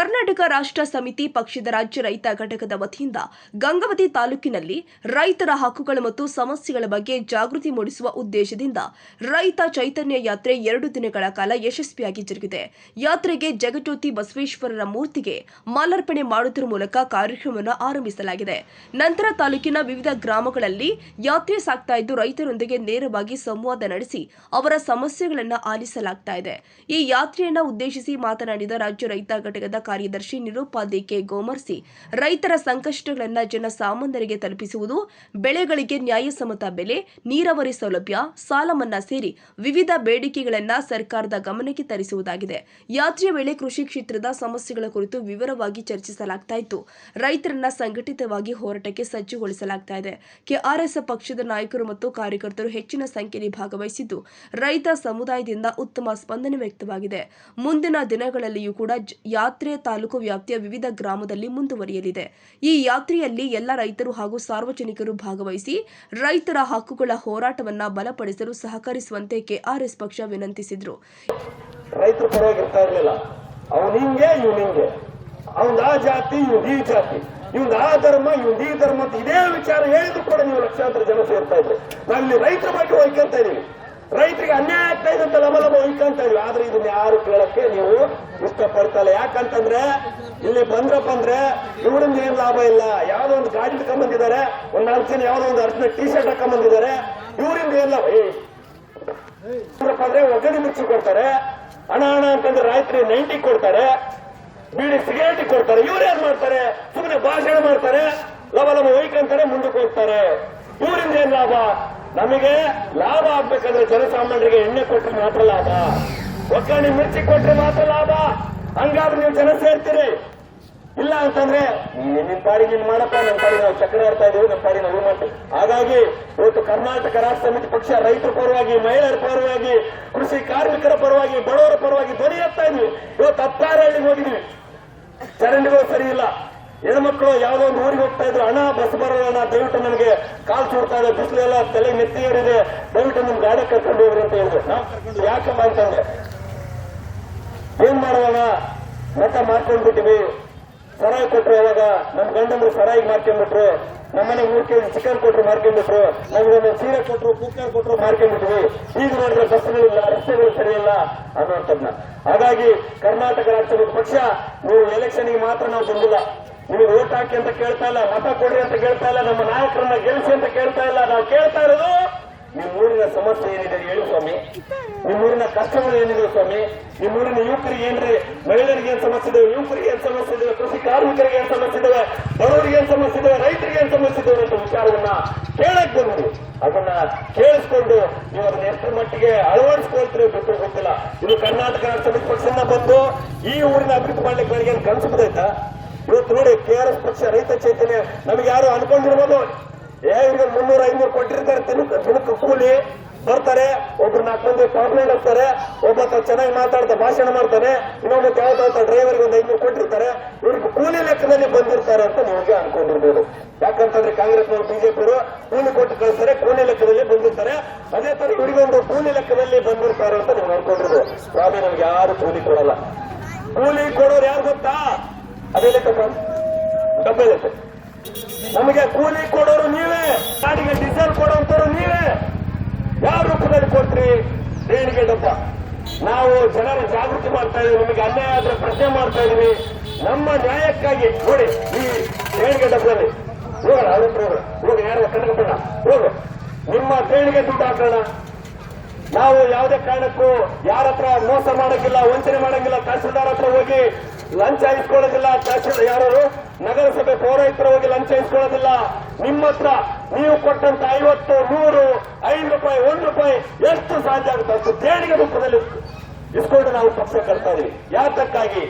ಕರ್ನಾಟಕ ರಾಷ್ಟ್ರ ಸಮಿತಿ ಪಕ್ಷದ ರಾಜ್ಯ ರೈತ ಘಟಕದ ವತಿಯಿಂದ ಗಂಗಾವತಿ ತಾಲೂಕಿನಲ್ಲಿ ರೈತರ ಹಕ್ಕುಗಳು ಮತ್ತು ಸಮಸ್ಯೆಗಳ ಬಗ್ಗೆ ಜಾಗೃತಿ ಮೂಡಿಸುವ ಉದ್ದೇಶದಿಂದ ರೈತ ಚೈತನ್ಯ ಯಾತ್ರೆ 2 ದಿನಗಳ ಕಾಲ ಯಶಸ್ವಿಯಾಗಿ ಜರುಗಿದೆ. ಯಾತ್ರೆಗೆ ಜಗಜ್ಯೋತಿ ಬಸವೇಶ್ವರರ ಮೂರ್ತಿಗೆ ಮಾಲಾರ್ಪಣೆ ಮಾಡುವುದರ ಮೂಲಕ ಕಾರ್ಯಕ್ರಮವನ್ನು ಆರಂಭಿಸಲಾಗಿದೆ. ನಂತರ ತಾಲೂಕಿನ ವಿವಿಧ ಗ್ರಾಮಗಳಲ್ಲಿ ಯಾತ್ರೆ ಸಾಗ್ತಾ ಇದ್ದು ರೈತರೊಂದಿಗೆ ನೇರವಾಗಿ ಸಂವಾದ ನಡೆಸಿ ಅವರ ಸಮಸ್ಯೆಗಳನ್ನು ಆಲಿಸಲಾಗ್ತಾ ಇದೆ. ಈ ಯಾತ್ರೆಯನ್ನು ಉದ್ದೇಶಿಸಿ ಮಾತನಾಡಿದ ರಾಜ್ಯ ರೈತ ಘಟಕದ ಕಾರ್ಯದರ್ಶಿ ನಿರುಪಾದಿ ಕೆ ಗೋಮರ್ಸಿ, ರೈತರ ಸಂಕಷ್ಟಗಳನ್ನು ಜನಸಾಮಾನ್ಯರಿಗೆ ತಲುಪಿಸುವುದು, ಬೆಳೆಗಳಿಗೆ ನ್ಯಾಯಸಮ್ಮತ ಬೆಲೆ, ನೀರಾವರಿ ಸೌಲಭ್ಯ, ಸಾಲ ಮನ್ನಾ ಸೇರಿ ವಿವಿಧ ಬೇಡಿಕೆಗಳನ್ನು ಸರ್ಕಾರದ ಗಮನಕ್ಕೆ ತರಿಸುವುದಾಗಿದೆ. ಯಾತ್ರೆಯ ವೇಳೆ ಕೃಷಿ ಕ್ಷೇತ್ರದ ಸಮಸ್ಯೆಗಳ ಕುರಿತು ವಿವರವಾಗಿ ಚರ್ಚಿಸಲಾಗ್ತಾ ಇತ್ತು. ರೈತರನ್ನ ಸಂಘಟಿತವಾಗಿ ಹೋರಾಟಕ್ಕೆ ಸಜ್ಜುಗೊಳಿಸಲಾಗ್ತಾ ಇದೆ. ಕೆಆರ್ಎಸ್ ಪಕ್ಷದ ನಾಯಕರು ಮತ್ತು ಕಾರ್ಯಕರ್ತರು ಹೆಚ್ಚಿನ ಸಂಖ್ಯೆಯಲ್ಲಿ ಭಾಗವಹಿಸಿದ್ದು ರೈತ ಸಮುದಾಯದಿಂದ ಉತ್ತಮ ಸ್ಪಂದನೆ ವ್ಯಕ್ತವಾಗಿದೆ. ಮುಂದಿನ ದಿನಗಳಲ್ಲಿಯೂ ಕೂಡ ಯಾತ್ರೆ ತಾಲೂಕು ವ್ಯಾಪ್ತಿಯ ವಿವಿಧ ಗ್ರಾಮದಲ್ಲಿ ಮುಂದುವರಿಯಲಿದೆ. ಈ ಯಾತ್ರೆಯಲ್ಲಿ ಎಲ್ಲ ರೈತರು ಹಾಗೂ ಸಾರ್ವಜನಿಕರು ಭಾಗವಹಿಸಿ ರೈತರ ಹಕ್ಕುಗಳ ಹೋರಾಟವನ್ನ ಬಲಪಡಿಸಲು ಸಹಕರಿಸುವಂತೆ ಕೆಆರ್ಎಸ್ ಪಕ್ಷ ವಿನಂತಿಸಿದರು. ರೈತರ ಪರವಾಗಿ ಇರ್ತಾ ಇರಲಿಲ್ಲ. ಅವನು ಹಿಂಗೆ ಇವನು ಹಿಂಗೆ, ಅವನ ಆ ಜಾತಿ ಇವನು ಈ ಜಾತಿ, ಇವನ್ ಆ ಧರ್ಮ ಇವನ್ ಈ ಧರ್ಮ ಅಂತ ಇದೇ ವಿಚಾರ ಹೇಳಿದ್ರು ಕೂಡ ನೀವು ಲಕ್ಷಾಂತರ ಜನ ಸೇರ್ತಾ ಇದ್ರು. ನಾವಿಲ್ಲಿ ರೈತರ ಬಗ್ಗೆ ಒಯ್ಕೊಂತ ಇದೀವಿ. ರೈತರಿಗೆ ಅನ್ಯಾಯ ಆಗ್ತಾ ಇದೆ ಅಂತ ಲಬಲಬ ಒಯ್ಕೊಂತ ಇದೀವಿ. ಆದ್ರೆ ಇದನ್ನ ಯಾರು ಕೇಳಕ್ಕೆ ನೀವು ಇಷ್ಟಪಡ್ತಲ್ಲ. ಯಾಕಂತಂದ್ರೆ ಇಲ್ಲಿ ಬಂದ್ರಪ್ಪ ಅಂದ್ರೆ ಇವರಿಂದ ಏನ್ ಲಾಭ ಇಲ್ಲ. ಯಾವ್ದೋ ಒಂದು ಗಾಡಿ ತಕೊಂಡ್ಬಂದಿದ್ದಾರೆ, ಒಂದ್ 4 ಜನ ಯಾವ್ದೋ ಒಂದು ಅರ್ಥ ಟೀ ಶರ್ಟ್ ಹಾಕೊಂಡ್ಬಂದಿದ್ದಾರೆ. ಇವರಿಂದ ಏನ್ ಲಾಭ ಅಂದ್ರೆ ಒಗ್ಗರಣೆ ಮಿರ್ಚಿ ಕೊಡ್ತಾರೆ, ಹಣ ಅಂತಂದ್ರೆ ರೈತರಿಗೆ 90 ಕೊಡ್ತಾರೆ, ಬೀಡಿ ಸಿಗರೇಟ್ ಕೊಡ್ತಾರೆ. ಇವ್ರೇನ್ ಮಾಡ್ತಾರೆ? ಸುಮ್ಮನೆ ಭಾಷಣ ಮಾಡ್ತಾರೆ, ಲಬಲಬ ಒಯ್ಕೊಂತಾರೆ, ಮುಂದಕ್ಕೆ ಹೋಗ್ತಾರೆ. ಇವರಿಂದ ಏನ್ ಲಾಭ? ನಮಗೆ ಲಾಭ ಆಗ್ಬೇಕಂದ್ರೆ ಜನಸಾಮಾನ್ಯರಿಗೆ ಎಣ್ಣೆ ಕೊಟ್ಟರೆ ಮಾತ್ರ ಲಾಭ, ಒಗ್ಗರಣೆ ಮಿರ್ಚಿ ಕೊಟ್ಟರೆ ಮಾತ್ರ ಲಾಭ. ಹಂಗಾದ್ರೆ ನೀವು ಜನ ಸೇರ್ತೀರಿ. ಇಲ್ಲ ಅಂತಂದ್ರೆ ನಿನ್ ಪಾಡಿ ನೀನ್ ಮಾಡಪ್ಪ, ನಮ್ಮ ಪಾಡಿ ನಾವು ಚಕ್ರ ಆಡ್ತಾ ಇದೀವಿ, ನಮ್ಮ ಪಾಡಿ ನಾವು ಮಾಡ್ತೀವಿ. ಹಾಗಾಗಿ ಇವತ್ತು ಕರ್ನಾಟಕ ರಾಷ್ಟ್ರ ಸಮಿತಿ ಪಕ್ಷ ರೈತರ ಪರವಾಗಿ, ಮಹಿಳೆಯರ ಪರವಾಗಿ, ಕೃಷಿ ಕಾರ್ಮಿಕರ ಪರವಾಗಿ, ಬಡವರ ಪರವಾಗಿ ಧ್ವನಿ ಎತ್ತಾ ಇದ್ವಿ. ಇವತ್ತು 16 ಹಳ್ಳಿಗೆ ಹೋಗಿದ್ವಿ. ಚರಂಡಿಗಳು ಸರಿ ಇಲ್ಲ. ಹೆಣ್ಮಕ್ಳು ಯಾವ್ದೋ ಒಂದು ಊರಿಗೆ ಹೋಗ್ತಾ ಇದ್ರು, ಹಣ ಬಸ್ ಬರೋಣ, ದಯವಿಟ್ಟು ನಮಗೆ ಕಾಲ್ ಚೂಡ್ತಾ ಇದೆ, ಬಿಸಿಲೆಲ್ಲ ತಲೆ ನೆತ್ತಿ ಏರಿದೆ, ದಯವಿಟ್ಟು ನಿಮ್ ಗಾಡಿ ಕರ್ಕೊಂಡು ಹೋಗ್ರಿ ಅಂತ ಹೇಳಿದ್ರು. ನಾವು ಕರ್ಕೊಂಡು ಯಾಕಮ್ಮ ಅಂತಂದ್ರೆ ಏನ್ ಮಾಡೋಣ ಮತ ಮಾಡ್ಕೊಂಡ್ಬಿಟ್ಟಿವಿ. ಸರಾಯಿ ಕೊಟ್ರು, ಯಾವಾಗ ನಮ್ ಗಂಡಂದ್ರು ಸರಾಯಿಗೆ ಮಾರ್ಕೊಂಡ್ಬಿಟ್ರು, ನಮ್ಮನೆ 3 ಕೆಜಿ ಚಿಕನ್ ಕೊಟ್ರು ಮಾರ್ಕೊಂಡ್ಬಿಟ್ರು, ನಮ್ಗೊಂದು ಸೀರೆ ಕೊಟ್ರು, ಕುಕ್ಕರ್ ಕೊಟ್ರು ಮಾರ್ಕೊಂಡ್ಬಿಟ್ವಿ. ಈಗ ನೋಡಿದ್ರೆ ಬಸ್ಗಳಿಲ್ಲ, ರಸ್ತೆಗಳು ಸರಿಯಿಲ್ಲ ಅನ್ನುವಂಥದ್ನ. ಹಾಗಾಗಿ ಕರ್ನಾಟಕ ರಾಷ್ಟ್ರ ಪಕ್ಷ ನೀವು ಎಲೆಕ್ಷನ್ಗೆ ಮಾತ್ರ ನಾವು ಬಂದಿಲ್ಲ, ನಿಮಗೆ ಓಟ್ ಹಾಕಿ ಅಂತ ಕೇಳ್ತಾ ಇಲ್ಲ, ಮತ ಕೊಡ್ರಿ ಅಂತ ಕೇಳ್ತಾ ಇಲ್ಲ, ನಮ್ಮ ನಾಯಕರನ್ನ ಗೆಲ್ಲಿಸಿ ಅಂತ ಕೇಳ್ತಾ ಇಲ್ಲ. ನಾವು ಕೇಳ್ತಾ ಇರೋದು ನಿಮ್ಮೂರಿನ ಸಮಸ್ಯೆ ಏನಿದೆ ಹೇಳಿ ಸ್ವಾಮಿ, ನಿಮ್ಮೂರಿನ ಕಷ್ಟಗಳು ಏನಿದೆ ಸ್ವಾಮಿ, ನಿಮ್ಮೂರಿನ ಯುವಕರಿಗೆ ಏನ್ರಿ, ಮಹಿಳೆಯರಿಗೆ ಏನ್ ಸಮಸ್ಯೆ ಇದಾವೆ, ಯುವಕರಿಗೆ ಏನ್ ಸಮಸ್ಯೆ ಇದಾವೆ, ಕೃಷಿ ಕಾರ್ಮಿಕರಿಗೆ ಏನ್ ಸಮಸ್ಯೆ ಇದಾವೆ, ಬಡವರಿಗೆ ಏನ್ ಸಮಸ್ಯೆ ಇದಾವೆ, ರೈತರಿಗೆ ಏನ್ ಸಮಸ್ಯೆ ಇದಾವೆ ಅಂತ ವಿಚಾರವನ್ನ ಕೇಳಕ್ ಬಂದ್ರಿ. ಅದನ್ನ ಕೇಳಿಸ್ಕೊಂಡು ನೀವು ಅದನ್ನ ಎಷ್ಟು ಮಟ್ಟಿಗೆ ಅಳವಡಿಸ್ಕೊಳ್ತೀರಿ ಬಿಟ್ಟು ಗೊತ್ತಿಲ್ಲ. ಇದು ಕರ್ನಾಟಕ ರಾಷ್ಟ್ರ ಸಮಿತಿ ಪಕ್ಷದಿಂದ ಬಂದು ಈ ಊರಿನ ಅಭಿವೃದ್ಧಿ ಮಾಡ್ಲಿಕ್ಕೆ ನನಗೆ ಏನ್ ಕನಸು ಬಿದ್ದೈತಾ? ಇವತ್ತು ನೋಡಿ ಕೆಆರ್ಎಸ್ ಪಕ್ಷ ರೈತ ಚೈತನ್ಯ ನಮಗೆ ಯಾರು ಅನ್ಕೊಂಡಿರ್ಬೋದು, ಇವ್ರಿಗೆ 300-500 ಕೊಟ್ಟಿರ್ತಾರೆ, ದಿನಕ್ಕೆ ಕೂಲಿ ಬರ್ತಾರೆ, ಒಬ್ರು 4 ಮಂದಿ ಪಾರ್ಲಿಮೆಂಟ್ ಹೋಗ್ತಾರೆ, ಒಬ್ಬ ಚೆನ್ನಾಗಿ ಮಾತಾಡ್ತಾ ಭಾಷಣ ಮಾಡ್ತಾನೆ, ಇನ್ನೊಬ್ಬ ಯಾವ್ದಾವ ಡ್ರೈವರ್ಗೆ ಒಂದು 500 ಕೊಟ್ಟಿರ್ತಾರೆ. ಇವ್ರಿಗೆ ಕೂಲಿ ಲೆಕ್ಕದಲ್ಲಿ ಬಂದಿರ್ತಾರೆ ಅಂತ ನಿಮಗೆ ಅನ್ಕೊಂಡಿರ್ಬೋದು. ಯಾಕಂತಂದ್ರೆ ಕಾಂಗ್ರೆಸ್ನವರು, ಬಿಜೆಪಿಯವರು ಕೂಲಿ ಕೊಟ್ಟು ಕಳಿಸ್ತಾರೆ, ಕೂಲಿ ಲೆಕ್ಕದಲ್ಲಿ ಬಂದಿರ್ತಾರೆ. ಅದೇ ತರ ಇವರಿಗೊಂದು ಕೂಲಿ ಲೆಕ್ಕದಲ್ಲಿ ಬಂದಿರ್ತಾರೆ ಅಂತ ನೀವು ಅನ್ಕೊಂಡಿರ್ಬೋದು. ಸ್ವಾಮಿ ನಮ್ಗೆ ಯಾರು ಕೂಲಿ ಕೊಡಲ್ಲ. ಕೂಲಿ ಕೊಡೋರು ಯಾರು ಗೊತ್ತಾ? ಅದೇ ಲೆಕ್ಕ ಡಬ್ಬೆ ಲೆಕ್ಕ. ನಮಗೆ ಕೂಲಿ ಕೊಡೋರು ನೀವೇ, ಗಾಡಿಗೆ ಡೀಸೆಲ್ ಕೊಡೋಂಥವ್ರು ನೀವೇ. ಯಾವ ರೂಪದಲ್ಲಿ ಕೊಟ್ರಿ? ದೇಣಿಗೆ ಡಬ್ಬ. ನಾವು ಜನರ ಜಾಗೃತಿ ಮಾಡ್ತಾ ಇದೀವಿ, ನಿಮಗೆ ಅನ್ಯಾಯ ಆದ್ರೆ ಪ್ರಶ್ನೆ ಮಾಡ್ತಾ ಇದೀವಿ. ನಮ್ಮ ನ್ಯಾಯಕ್ಕಾಗಿ ನೋಡಿ ಈ ದೇಣಿಗೆ ಡಬ್ಬದಲ್ಲಿ ಹೋಗೋಣ, ಅವ್ರ ಹತ್ರ ಹೋಗೋಣ, ಯಾರು ಕನ್ನಡ ಹೋಗು, ನಿಮ್ಮ ದೇಣಿಗೆ ದುಡ್ಡು ಹಾಕೋಣ. ನಾವು ಯಾವುದೇ ಕಾರಣಕ್ಕೂ ಯಾರ ಹತ್ರ ಮೋಸ ಮಾಡಂಗಿಲ್ಲ, ವಂಚನೆ ಮಾಡಂಗಿಲ್ಲ. ತಹಸೀಲ್ದಾರ್ ಹತ್ರ ಹೋಗಿ ಲಂಚ ಇಸ್ಕೊಳ್ಳೋದಿಲ್ಲ. ತಹಸೀಲ್ದಾರ್ ಯಾರು ನಗರಸಭೆ ಪೌರಾಯುಕ್ತರ ಹೋಗಿ ಲಂಚ ಇಸ್ಕೊಳ್ಳೋದಿಲ್ಲ. ನಿಮ್ಮ ಹತ್ರ ನೀವು ಕೊಟ್ಟಂತ 50, 100, 5 ರೂಪಾಯಿ, 1 ರೂಪಾಯಿ ಎಷ್ಟು ಸಾಧ್ಯ ಆಗುತ್ತೆ ಅಷ್ಟು ದೇಣಿಗೆ ರೂಪದಲ್ಲಿ ಇಸ್ಕೊಂಡು ನಾವು ಪಕ್ಷ ಕಟ್ತಾ ಇದೀವಿ. ಯಾತಕ್ಕಾಗಿ?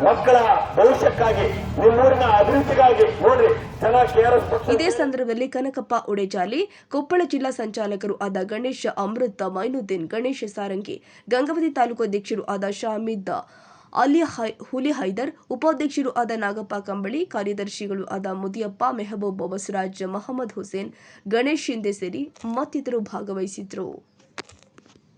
ಮಕ್ಕಳ ಭವಿಷ್ಯಕ್ಕಾಗಿ, ನಿಮ್ಮೂರಿನ ಅಭಿವೃದ್ಧಿಗಾಗಿ. ನೋಡ್ರಿ ಚೆನ್ನಾಗಿ ಕೆಆರ್ಎಸ್ ಪಕ್ಷ. ಇದೇ ಸಂದರ್ಭದಲ್ಲಿ ಕನಕಪ್ಪ ಉಡೇಜಾಲಿ, ಕೊಪ್ಪಳ ಜಿಲ್ಲಾ ಸಂಚಾಲಕರು ಆದ ಗಣೇಶ್ ಅಮೃತ, ಮೈನುದ್ದೀನ್, ಗಣೇಶ್ ಸಾರಂಗಿ, ಗಂಗಾವತಿ ತಾಲೂಕು ಅಧ್ಯಕ್ಷರು ಆದ ಶಾಮಿದ್ ಹುಲಿ ಹೈದರ್, ಉಪಾಧ್ಯಕ್ಷರು ಆದ ನಾಗಪ್ಪ ಕಂಬಳಿ, ಕಾರ್ಯದರ್ಶಿಗಳು ಆದ ಮುದಿಯಪ್ಪ, ಮೆಹಬೂಬ್, ಬಸವರಾಜ್, ಮಹಮ್ಮದ್ ಹುಸೇನ್, ಗಣೇಶ್ ಶಿಂದೆ ಸೇರಿ ಮತ್ತಿತರರು ಭಾಗವಹಿಸಿದ್ರು.